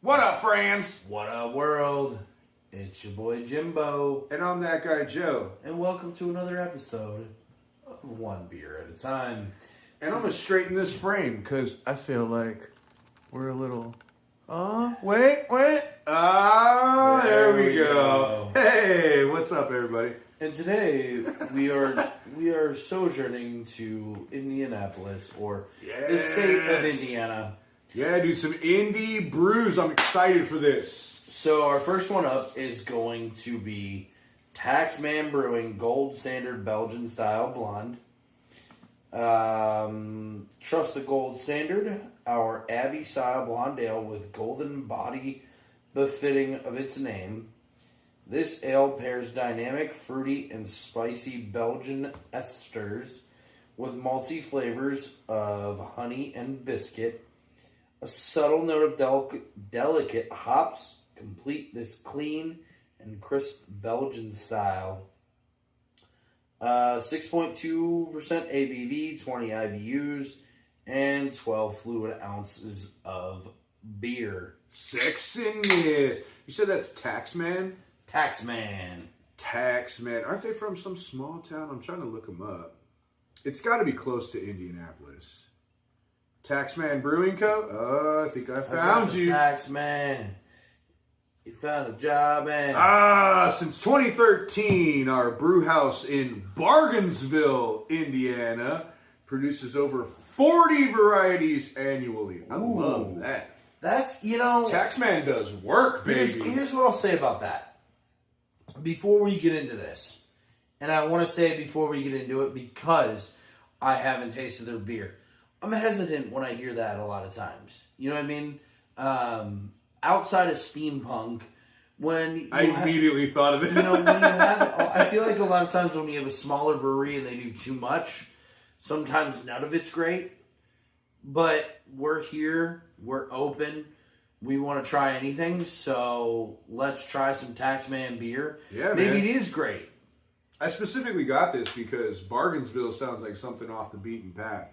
What up, friends? What up, world? It's your boy Jimbo. And I'm that guy, Joe. And welcome to another episode of One Beer at a Time. And I'm going to straighten this frame because I feel like we're a little... wait. There we go. Hey, what's up, everybody? And today we are sojourning to Indianapolis, or the state of Indiana. Yeah, dude, some indie brews. I'm excited for this. So our first one up is going to be Taxman Brewing Gold Standard Belgian Style Blonde. Trust the Gold Standard, our Abbey Style Blonde Ale with golden body befitting of its name. This ale pairs dynamic, fruity, and spicy Belgian esters with malty flavors of honey and biscuit. A subtle note of delicate hops complete this clean and crisp Belgian style. 6.2% ABV, 20 IBUs, and 12 fluid ounces of beer. Sexiness. You said that's Taxman? Taxman. Aren't they from some small town? I'm trying to look them up. It's got to be close to Indianapolis. Taxman Brewing Co. Oh, I think I found you. Taxman. You found a job, man. Since 2013, our brew house in Bargansville, Indiana, produces over 40 varieties annually. I love that. That's, Taxman does work, baby. Here's what I'll say about that. Before we get into this, and I want to say it before we get into it because I haven't tasted their beer. I'm hesitant when I hear that a lot of times. You know what I mean? Outside of steampunk, when I immediately thought of it. When you have, I feel like a lot of times when you have a smaller brewery and they do too much, sometimes none of it's great. But we're here, we're open, we want to try anything, so let's try some Taxman beer. Yeah, maybe man. it is great. I specifically got this because Bargansville sounds like something off the beaten path.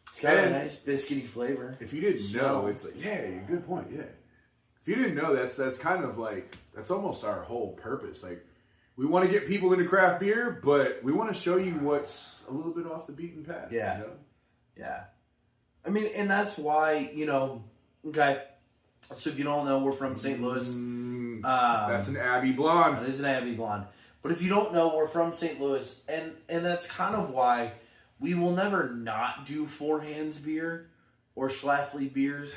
It's got a nice biscuity flavor. If you didn't know, it's like, good point, yeah. If you didn't know, that's kind of like, that's almost our whole purpose. Like, we want to get people into craft beer, but we want to show you what's a little bit off the beaten path. Yeah. You know? Yeah. I mean, and that's why, okay, so if you don't know, we're from St. Louis. That's an Abbey Blonde. It is an Abbey Blonde. But if you don't know, we're from St. Louis, and that's kind of why we will never not do Four Hands beer or Schlafly beers.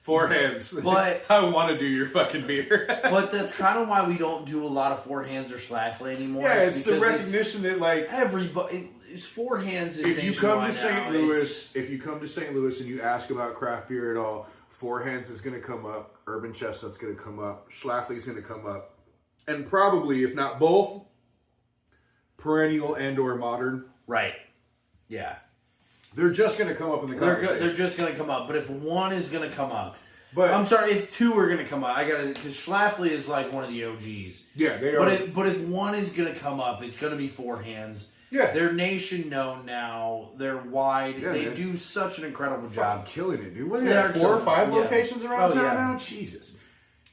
Four Hands. But I want to do your fucking beer. But that's kind of why we don't do a lot of Four Hands or Schlafly anymore. Yeah, it's the recognition that, like, everybody, Four Hands is if you come to St. now. Louis, if you come to St. Louis and you ask about craft beer at all, Four Hands is going to come up, Urban Chestnut's going to come up, Schlafly's going to come up, and probably, if not both, perennial and or modern. Right. Yeah. They're just going to come up in the conversation. They're just going to come up. But if one is going to come up, but I'm sorry, if two are going to come up, because Schlafly is like one of the OGs. Yeah, they are. But if one is going to come up, it's going to be Four Hands. Yeah. They're nation known now. They're wide. Yeah, they man. do such an incredible Fucking job. killing it, dude. What are They they, are 4 or 5 killing it. locations around town Yeah. now? Jesus.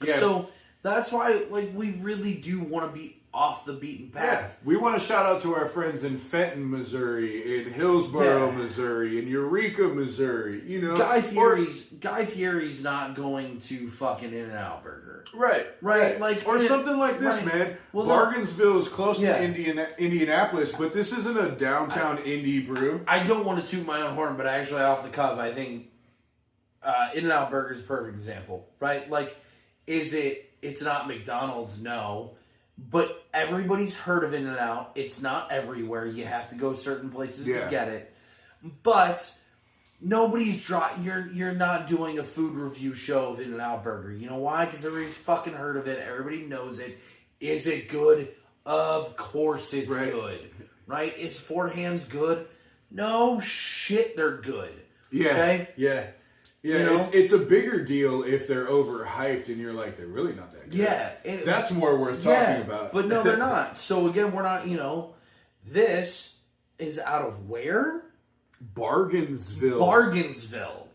Yeah. So that's why, we really do want to be off the beaten path. Yeah. We want to shout out to our friends in Fenton, Missouri, in Hillsboro, Missouri, in Eureka, Missouri. Guy Fieri's not going to fucking In-N-Out Burger. Right. Or something like this, man. Well, Bargansville is close to Indianapolis, but this isn't a downtown indie brew. I don't want to toot my own horn, but actually, off the cuff, I think In-N-Out Burger is a perfect example, right? It's not McDonald's, no. But everybody's heard of In-N-Out. It's not everywhere. You have to go certain places to get it. But nobody's you're not doing a food review show of In-N-Out Burger. You know why? Because everybody's fucking heard of it. Everybody knows it. Is it good? Of course it's good. Right? Is Four Hands good? No shit, they're good. Yeah. Okay? Yeah. Yeah, it's a bigger deal if they're overhyped and you're like, they're really not that good. Yeah. That's more worth talking about. But no, they're not. So again, we're not, This is out of where? Bargansville. Bargansville.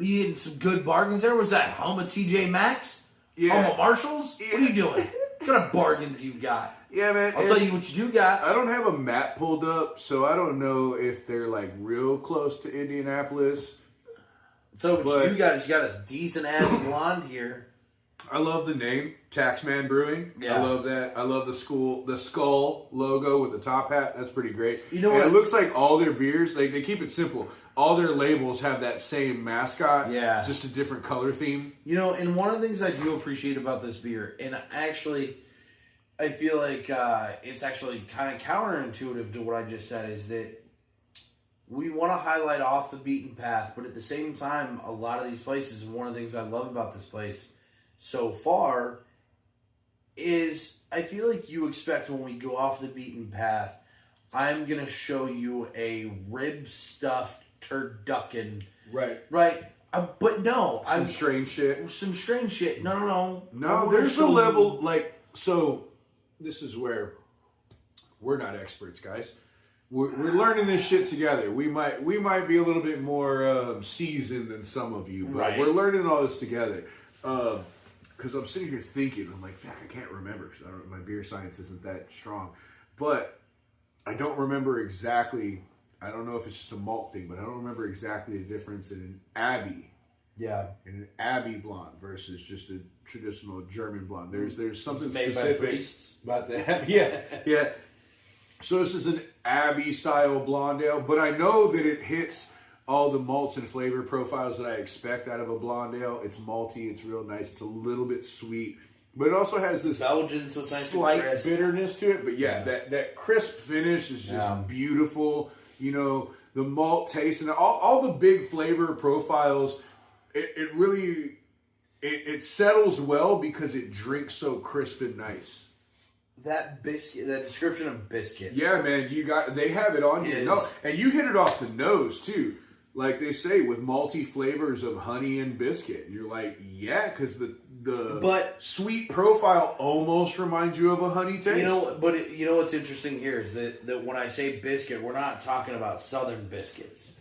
What are you getting some good bargains there? Was that home of TJ Maxx? Yeah. Home of Marshalls? Yeah. What are you doing? What kind of bargains you got? Yeah, man. I'll tell you what you do got. I don't have a map pulled up, so I don't know if they're like real close to Indianapolis. So what you do got is you got a decent ass blonde here. I love the name, Taxman Brewing. Yeah. I love that. I love the skull logo with the top hat. That's pretty great. You know and what? It looks like all their beers, like they keep it simple. All their labels have that same mascot. Yeah. Just a different color theme. You know, and one of the things I do appreciate about this beer, and actually, I feel like it's actually kind of counterintuitive to what I just said, is that we want to highlight off the beaten path, but at the same time, a lot of these places, and one of the things I love about this place so far is I feel like you expect when we go off the beaten path, I'm going to show you a rib-stuffed turducken. Right. Right? But no. Some strange shit. Some strange shit. No. No, there's a level, like, so this is where we're not experts, guys. We're learning this shit together. We might be a little bit more seasoned than some of you, but Right. we're learning all this together. Because I'm sitting here thinking, I'm like, fuck, I can't remember. Cause my beer science isn't that strong. But I don't remember exactly, I don't know if it's just a malt thing, but I don't remember exactly the difference in an abbey. Yeah. In an abbey blonde versus just a traditional German blonde. There's something made specific by priests. about that. Yeah. So this is an abbey style blonde ale, but I know that it hits all the malts and flavor profiles that I expect out of a blonde ale. It's malty, it's real nice, it's a little bit sweet, but it also has this Belgian, so it's nice slight and crisp. bitterness to it. But yeah, that crisp finish is just beautiful. You know, the malt taste and all the big flavor profiles. It really settles well because it drinks so crisp and nice. That biscuit, that description of biscuit. Yeah, man, they have it on here. No, and you hit it off the nose too. Like they say, with malty flavors of honey and biscuit. You're like, yeah, because the sweet profile almost reminds you of a honey taste. You know, but you know what's interesting here is that when I say biscuit, we're not talking about Southern biscuits,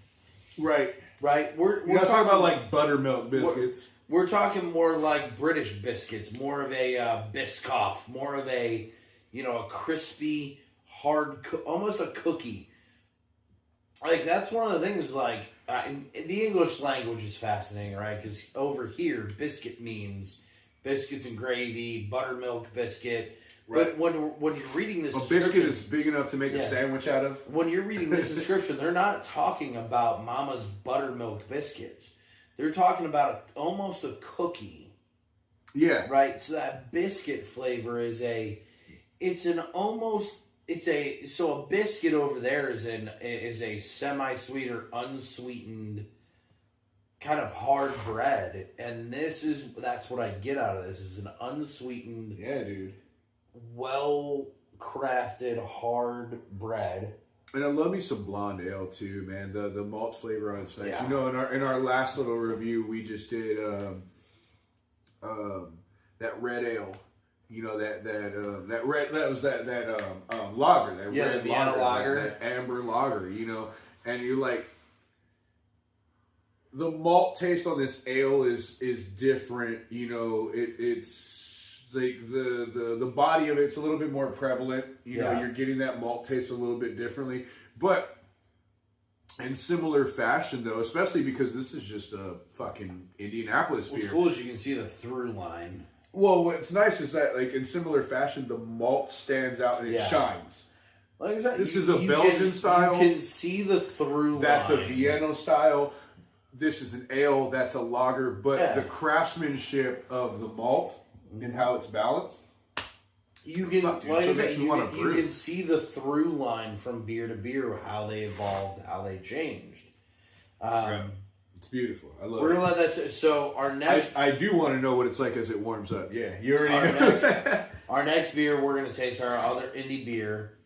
right? We're not talking about like buttermilk biscuits. We're talking more like British biscuits, more of a Biscoff, more of a a crispy, hard, almost a cookie. Like, that's one of the things, like, the English language is fascinating, right? Because over here, biscuit means biscuits and gravy, buttermilk biscuit. Right. But when you're reading this description... A biscuit is big enough to make a sandwich out of. When you're reading this description, they're not talking about Mama's buttermilk biscuits. They're talking about almost a cookie. Yeah. Right? So that biscuit flavor is a biscuit over there is a semi-sweet or unsweetened kind of hard bread, and that's what I get out of this is an unsweetened, dude, well crafted hard bread. And I love me some blonde ale too, man. The malt flavor on its face. Yeah. You know, in our last little review, we just did that red ale. You know that lager, that red the Vienna lager, that amber lager. You know, and you're like, the malt taste on this ale is different. You know, it's like the body of it's a little bit more prevalent. You know, you're getting that malt taste a little bit differently, but in similar fashion though, especially because this is just a fucking Indianapolis beer. What's cool is you can see the through line. Well, what's nice is that, like, in similar fashion, the malt stands out and it shines. Like I said, this is a Belgian style. You can see the through line. That's a Vienna style. This is an ale. That's a lager. But the craftsmanship of the malt and how it's balanced. You can, you can see the through line from beer to beer, how they evolved, how they changed. It's beautiful. I love it. We're gonna let that. So our next, I do want to know what it's like as it warms up. Yeah, you already know. Our next beer we're gonna taste, our other indie beer,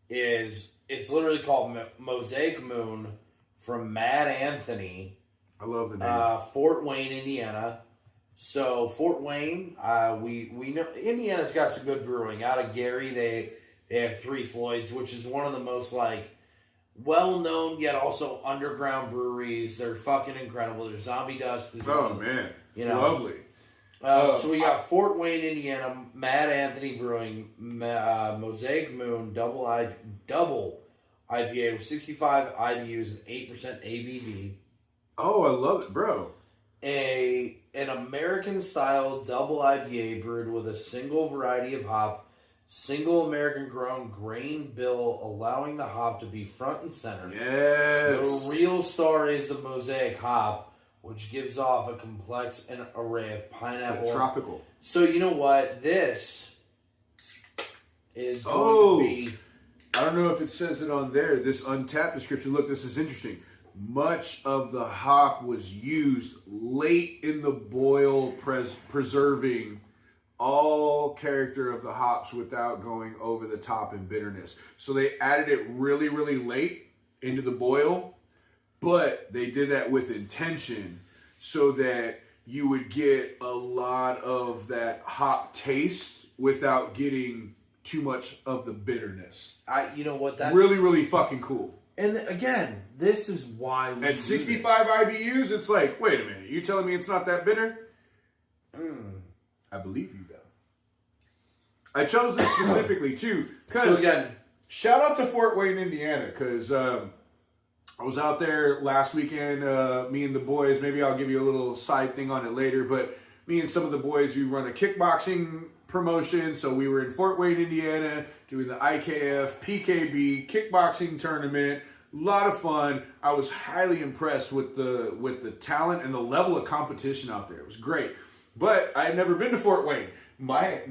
it's literally called Mosaic Moon from Mad Anthony. I love the name. Fort Wayne, Indiana. So Fort Wayne, we know Indiana's got some good brewing. Out of Gary, they have Three Floyds, which is one of the most like well-known yet also underground breweries. They're fucking incredible. Their Zombie Dust is man, lovely. So we got Fort Wayne, Indiana, Mad Anthony Brewing, Mosaic Moon Double IPA with 65 IBUs and 8% ABV. Oh, I love it, bro. An American-style double IPA brewed with a single variety of hop, single American-grown grain bill, allowing the hop to be front and center. Yes. The real star is the Mosaic hop, which gives off a complex and array of pineapple. It's tropical. So you know what? This is going to be... I don't know if it says it on there. This Untapped description. Look, this is interesting. Much of the hop was used late in the boil, preserving all character of the hops without going over the top in bitterness. So they added it really, really late into the boil, but they did that with intention so that you would get a lot of that hop taste without getting too much of the bitterness. You know what? That's really, really fucking cool. And again, this is why we at 65 IBUs, it's like, wait a minute, you telling me it's not that bitter? I believe you, though. I chose this specifically, too, because shout out to Fort Wayne, Indiana, because I was out there last weekend, me and the boys, maybe I'll give you a little side thing on it later, but me and some of the boys, we run a kickboxing promotion, so we were in Fort Wayne, Indiana, doing the IKF, PKB, kickboxing tournament. A lot of fun. I was highly impressed with the talent and the level of competition out there. It was great. But I had never been to Fort Wayne. My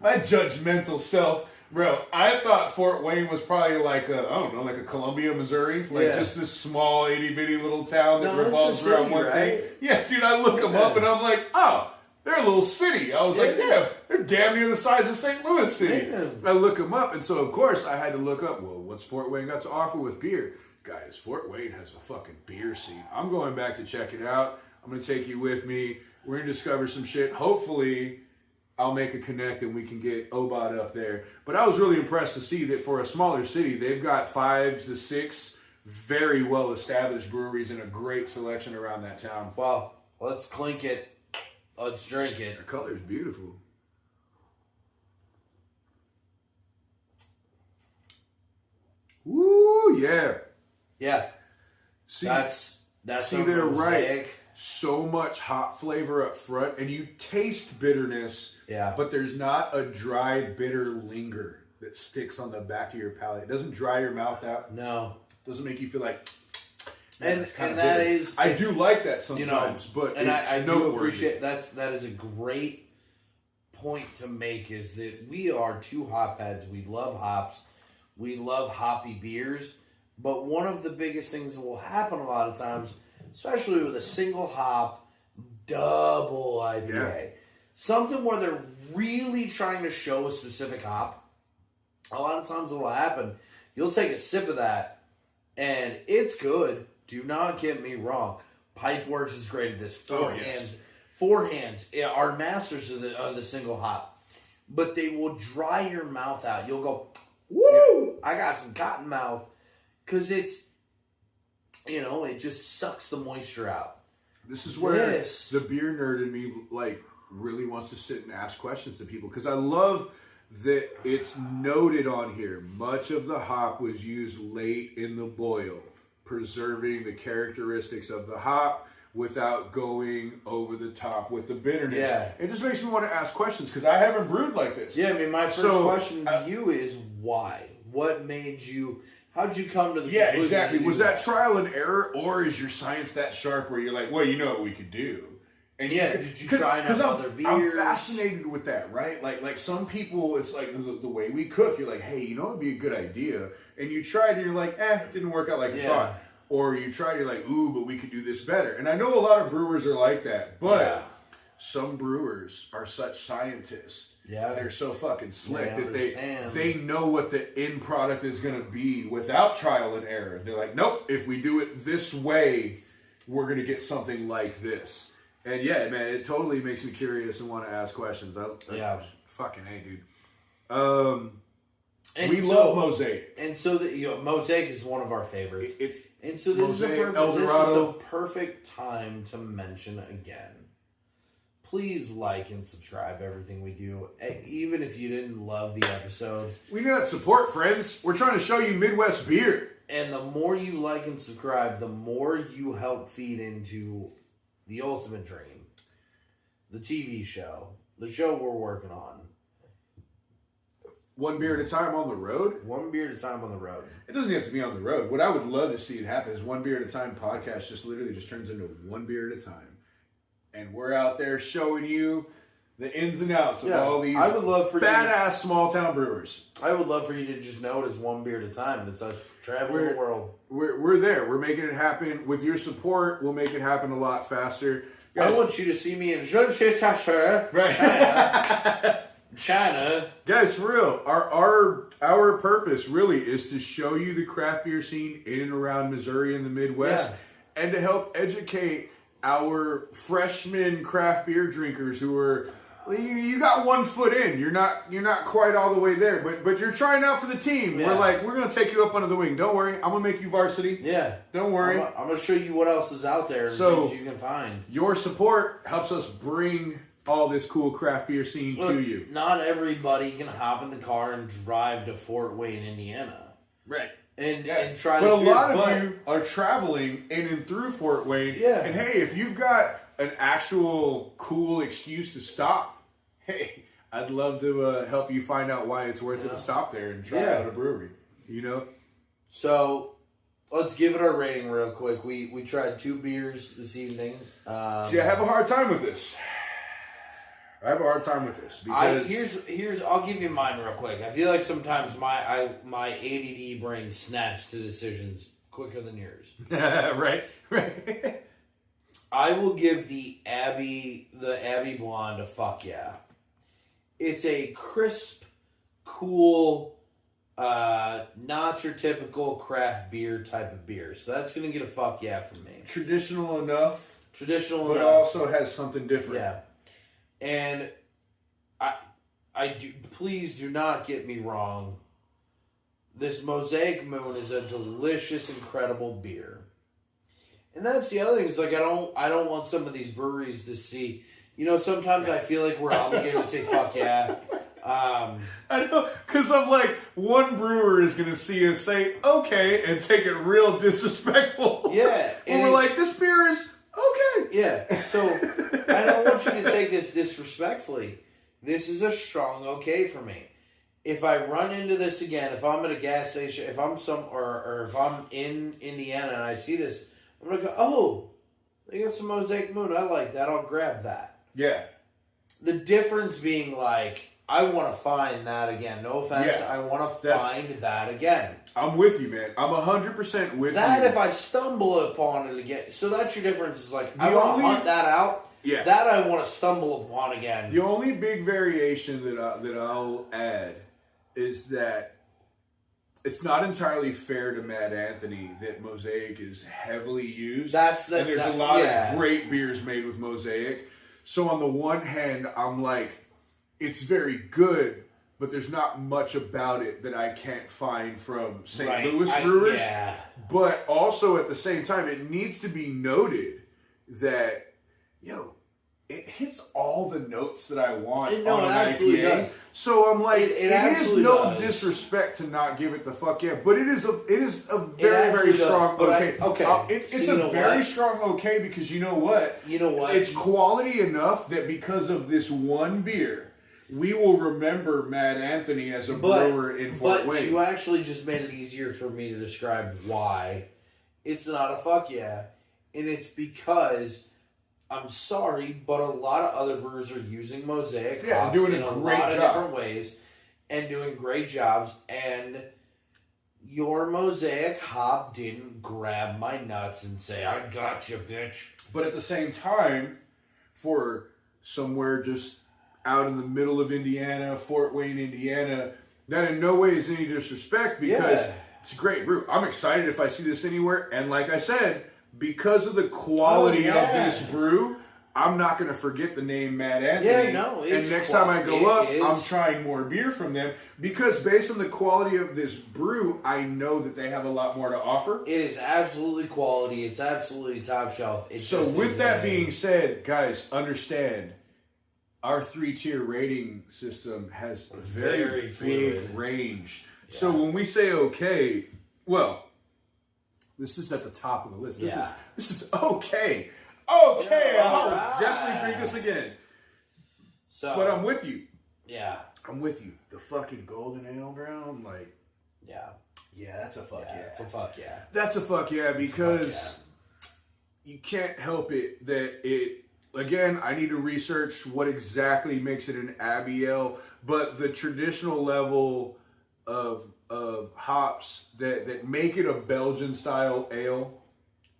judgmental self, bro, I thought Fort Wayne was probably like like a Columbia, Missouri. Just this small, itty-bitty little town that revolves around one thing. Yeah, dude, I look them up and I'm like, oh, they're a little city. I was like, damn, they're damn near the size of St. Louis City. Yeah. I look them up, and so, of course, I had to look up, well, what's Fort Wayne got to offer with beer? Guys, Fort Wayne has a fucking beer scene. I'm going back to check it out. I'm going to take you with me. We're going to discover some shit. Hopefully, I'll make a connect and we can get Obot up there. But I was really impressed to see that for a smaller city, they've got 5 to 6 very well-established breweries and a great selection around that town. Well, let's clink it. Let's drink it. The color is beautiful. Woo, yeah. Yeah. See, that's they're right. So much hop flavor up front, and you taste bitterness, but there's not a dry, bitter linger that sticks on the back of your palate. It doesn't dry your mouth out. No. It doesn't make you feel like... And that is, I do like that sometimes, but and I do appreciate that is a great point to make, is that we are two hopheads. We love hops, we love hoppy beers, but one of the biggest things that will happen a lot of times, especially with a single hop double IPA, something where they're really trying to show a specific hop, a lot of times what will happen, you'll take a sip of that and it's good. Do not get me wrong. Pipeworks is great at this. Four hands are masters of the single hop. But they will dry your mouth out. You'll go, woo! I got some cotton mouth. Because it's, it just sucks the moisture out. This is where the beer nerd in me, really wants to sit and ask questions to people. Because I love that it's noted on here. Much of the hop was used late in the boil, preserving the characteristics of the hop without going over the top with the bitterness. Yeah. It just makes me want to ask questions because I haven't brewed like this. Yeah, I mean, my first question to you is why? What made you... How did you come to the conclusion? Yeah, exactly. Was that trial and error, or is your science that sharp where you're like, well, you know what we could do? And did you try other beers? I'm fascinated with that, right? Like some people, it's like the way we cook. You're like, hey, you know what would be a good idea? And you tried, and you're like, it didn't work out like you thought. Or you tried, you're like, ooh, but we could do this better. And I know a lot of brewers are like that, but some brewers are such scientists. Yeah, they're so fucking slick that they know what the end product is going to be without trial and error. They're like, nope, if we do it this way, we're going to get something like this. And yeah, man, it totally makes me curious and want to ask questions. Fucking hey, dude. We love Mosaic. And so Mosaic is one of our favorites. And so this Mosaic, is a perfect time to mention again. Please like and subscribe to everything we do. Even if you didn't love the episode. We need that support, friends. We're trying to show you Midwest beer. And the more you like and subscribe, the more you help feed into the ultimate dream. The TV show. The show we're working on. One beer at a time on the road? One beer at a time on the road. It doesn't have to be on the road. What I would love to see it happen is One Beer at a Time podcast just literally just turns into one beer at a time. And we're out there showing you the ins and outs of all these badass small town brewers. I would love for you to just know it as one beer at a time. It's us traveling the world. We're there. We're making it happen. With your support, we'll make it happen a lot faster. Guys, I want you to see me in China. China. Guys, for real, our purpose really is to show you the craft beer scene in and around Missouri and the Midwest, and to help educate our freshman craft beer drinkers who are, you got 1 foot in. You're not quite all the way there, but you're trying out for the team. Yeah. We're gonna take you up under the wing. Don't worry, I'm gonna make you varsity. Yeah. Don't worry. I'm gonna show you what else is out there and things you can find. Your support helps us bring all this cool craft beer scene to you. Not everybody can hop in the car and drive to Fort Wayne, Indiana. Right. And try But a lot of you are traveling in and through Fort Wayne. Yeah. And hey, if you've got an actual cool excuse to stop, hey, I'd love to help you find out why it's worth it to stop there and try out a brewery. You know? So let's give it our rating real quick. We tried 2 beers this evening. See, I have a hard time with this. Because here's I'll give you mine real quick. I feel like sometimes my ADD brain snaps to decisions quicker than yours. Right. I will give the Abbey Blonde a fuck yeah. It's a crisp, cool, not your typical craft beer type of beer. So that's gonna get a fuck yeah from me. Traditional enough. But also has something different. Yeah. And I do. Please do not get me wrong. This Mosaic Moon is a delicious, incredible beer. And that's the other thing. It's like I don't want some of these breweries to see. You know, sometimes I feel like we're obligated to say fuck yeah. I know, because I'm like, one brewer is going to see us say okay and take it real disrespectful. Yeah, and we're like, this beer is okay. Yeah, so I don't want you to take this disrespectfully. This is a strong okay for me. If I run into this again, if I'm at a gas station, if I'm or if I'm in Indiana and I see this, I'm gonna go, oh, they got some Mosaic Moon. I like that. I'll grab that. Yeah. The difference being like, I want to find that again. No offense. Yeah, I want to find that again. I'm with you, man. I'm 100% with that you. If I stumble upon it again. So that's your difference. Is like, I want to hunt that out. Yeah. That I want to stumble upon again. The only big variation that I'll add is that it's not entirely fair to Mad Anthony that Mosaic is heavily used. And there's a lot of great beers made with Mosaic. So on the one hand, I'm like, it's very good, but there's not much about it that I can't find from St. Louis brewers. But also at the same time, it needs to be noted that, it hits all the notes that I want on an IPA. Does. So I'm like, it is no disrespect to not give it the fuck yeah, but it is a very, very strong okay. It's a very strong okay because you know what? It's quality enough that because of this one beer, we will remember Mad Anthony as a brewer in Fort Wayne. But you actually just made it easier for me to describe why it's not a fuck yeah. And it's because, I'm sorry, but a lot of other brewers are using Mosaic hops doing in a lot of different ways and doing great jobs. And your Mosaic hop didn't grab my nuts and say, I got you, bitch. But at the same time, for somewhere just out in the middle of Indiana, Fort Wayne, Indiana, that in no way is any disrespect because it's a great brew. I'm excited if I see this anywhere. And like I said, because of the quality of this brew, I'm not going to forget the name Mad Anthony. Yeah, no. And next time I go up, I'm trying more beer from them because based on the quality of this brew, I know that they have a lot more to offer. It is absolutely quality. It's absolutely top shelf. So with that being said, guys, understand our 3-tier rating system has a very big range. Yeah. So when we say okay, well, this is at the top of the list. This is okay. Okay, I'll definitely drink this again. So, but I'm with you. Yeah. I'm with you. The fucking golden ale brown, like, yeah, that's a fuck yeah. It's a fuck yeah. That's a fuck yeah because you can't help it that it, again, I need to research what exactly makes it an abbey ale, but the traditional level of hops that make it a Belgian style ale,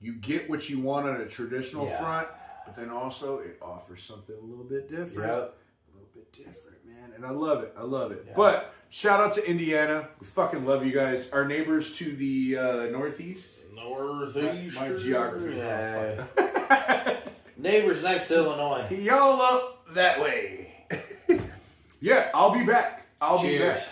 you get what you want on a traditional front, but then also it offers something a little bit different. Yep. A little bit different, man. And I love it. I love it. Yeah. But shout out to Indiana. We fucking love you guys. Our neighbors to the northeast. Northeast. My geography is Neighbors next to Illinois. Y'all up that way. Yeah, I'll be back. I'll be back.